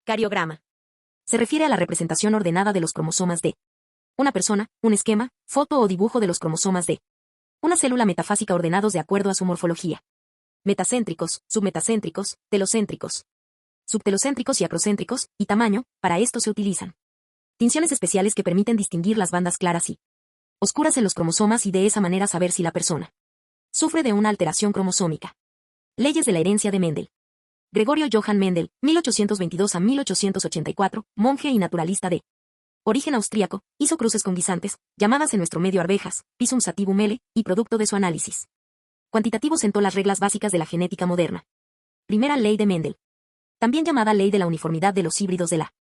Cariograma. Se refiere a la representación ordenada de los cromosomas de una persona, un esquema, foto o dibujo de los cromosomas de una célula metafásica ordenados de acuerdo a su morfología. Metacéntricos, submetacéntricos, telocéntricos, subtelocéntricos y acrocéntricos, y tamaño, para esto se utilizan tinciones especiales que permiten distinguir las bandas claras y oscuras en los cromosomas y de esa manera saber si la persona sufre de una alteración cromosómica. Leyes de la herencia de Mendel. Gregorio Johann Mendel, 1822 a 1884, monje y naturalista de origen austríaco, hizo cruces con guisantes, llamadas en nuestro medio arvejas, Pisum sativum L, y producto de su análisis cuantitativo sentó las reglas básicas de la genética moderna. Primera ley de Mendel. También llamada ley de la uniformidad de los híbridos de la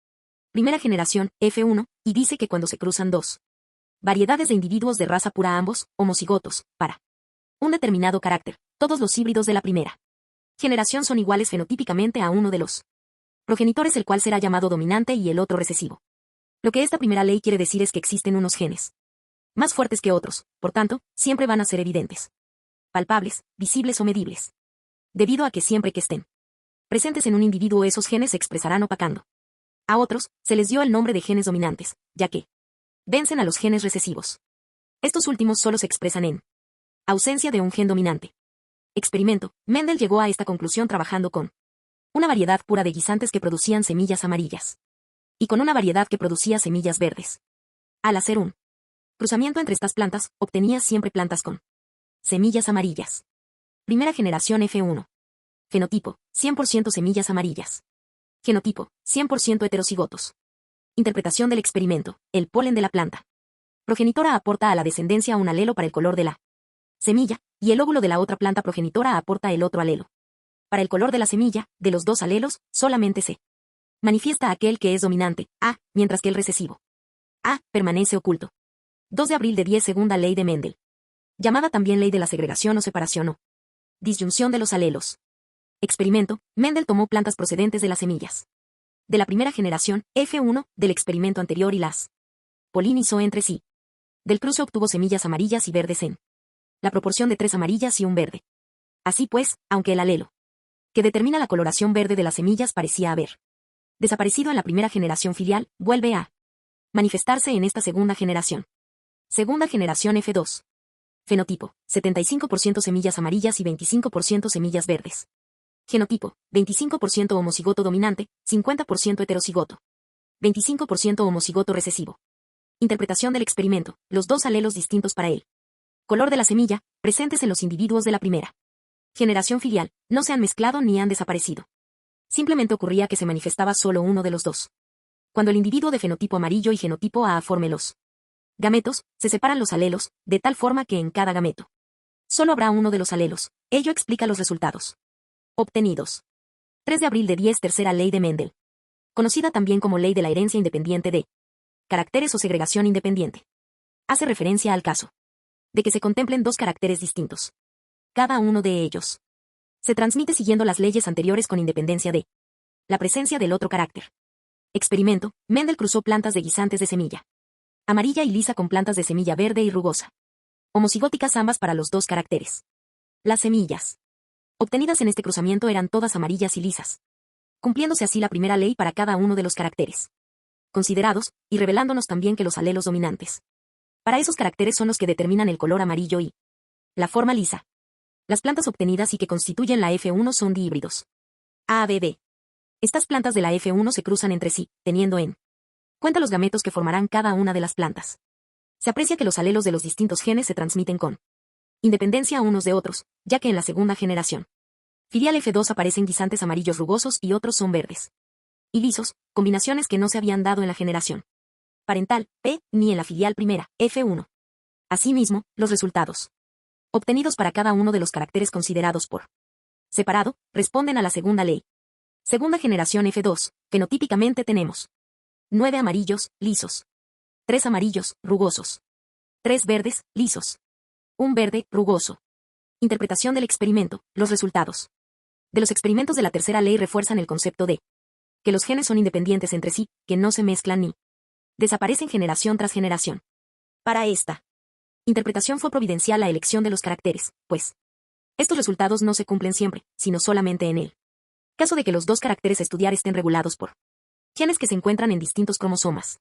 primera generación, F1, y dice que cuando se cruzan dos variedades de individuos de raza pura ambos, homocigotos, para un determinado carácter, todos los híbridos de la primera generación son iguales fenotípicamente a uno de los progenitores, el cual será llamado dominante y el otro recesivo. Lo que esta primera ley quiere decir es que existen unos genes más fuertes que otros, por tanto, siempre van a ser evidentes, palpables, visibles o medibles. Debido a que siempre que estén presentes en un individuo esos genes se expresarán opacando. A otros, se les dio el nombre de genes dominantes, ya que vencen a los genes recesivos. Estos últimos solo se expresan en ausencia de un gen dominante. Experimento. Mendel llegó a esta conclusión trabajando con una variedad pura de guisantes que producían semillas amarillas y con una variedad que producía semillas verdes. Al hacer un cruzamiento entre estas plantas, obtenía siempre plantas con semillas amarillas. Primera generación F1. Fenotipo, 100% semillas amarillas. Genotipo, 100% heterocigotos. Interpretación del experimento. El polen de la planta progenitora aporta a la descendencia un alelo para el color de la semilla, y el óvulo de la otra planta progenitora aporta el otro alelo. Para el color de la semilla, de los dos alelos, solamente se manifiesta aquel que es dominante, A, mientras que el recesivo A permanece oculto. 2 de abril de 10 Segunda ley de Mendel. Llamada también ley de la segregación o separación o disyunción de los alelos. Experimento. Mendel tomó plantas procedentes de las semillas de la primera generación, F1, del experimento anterior y las polinizó entre sí. Del cruce obtuvo semillas amarillas y verdes en la proporción de 3 amarillas y un verde. Así pues, aunque el alelo que determina la coloración verde de las semillas parecía haber desaparecido en la primera generación filial, vuelve a manifestarse en esta segunda generación. Segunda generación F2. Fenotipo, 75% semillas amarillas y 25% semillas verdes. Genotipo, 25% homocigoto dominante, 50% heterocigoto. 25% homocigoto recesivo. Interpretación del experimento. Los dos alelos distintos para él. Color de la semilla, presentes en los individuos de la primera generación filial, no se han mezclado ni han desaparecido. Simplemente ocurría que se manifestaba solo uno de los dos. Cuando el individuo de fenotipo amarillo y genotipo A forme los gametos, se separan los alelos, de tal forma que en cada gameto solo habrá uno de los alelos. Ello explica los resultados obtenidos. 3 de abril de 10 Tercera ley de Mendel. Conocida también como ley de la herencia independiente de caracteres o segregación independiente. Hace referencia al caso de que se contemplen dos caracteres distintos. Cada uno de ellos se transmite siguiendo las leyes anteriores con independencia de la presencia del otro carácter. Experimento. Mendel cruzó plantas de guisantes de semilla amarilla y lisa con plantas de semilla verde y rugosa, homocigóticas ambas para los dos caracteres. Las semillas obtenidas en este cruzamiento eran todas amarillas y lisas, cumpliéndose así la primera ley para cada uno de los caracteres considerados, y revelándonos también que los alelos dominantes para esos caracteres son los que determinan el color amarillo y la forma lisa. Las plantas obtenidas y que constituyen la F1 son dihíbridos. ABB. Estas plantas de la F1 se cruzan entre sí, teniendo en cuenta los gametos que formarán cada una de las plantas. Se aprecia que los alelos de los distintos genes se transmiten con independencia unos de otros, ya que en la segunda generación filial F2 aparecen guisantes amarillos rugosos y otros son verdes y lisos, combinaciones que no se habían dado en la generación parental, P, ni en la filial primera, F1. Asimismo, los resultados obtenidos para cada uno de los caracteres considerados por separado, responden a la segunda ley. Segunda generación F2, fenotípicamente tenemos 9 amarillos, lisos. 3 amarillos, rugosos. 3 verdes, lisos. 1 verde, rugoso. Interpretación del experimento. Los resultados de los experimentos de la tercera ley refuerzan el concepto de que los genes son independientes entre sí, que no se mezclan ni desaparecen generación tras generación. Para esta interpretación fue providencial la elección de los caracteres, pues estos resultados no se cumplen siempre, sino solamente en el caso de que los dos caracteres a estudiar estén regulados por Genes que se encuentran en distintos cromosomas.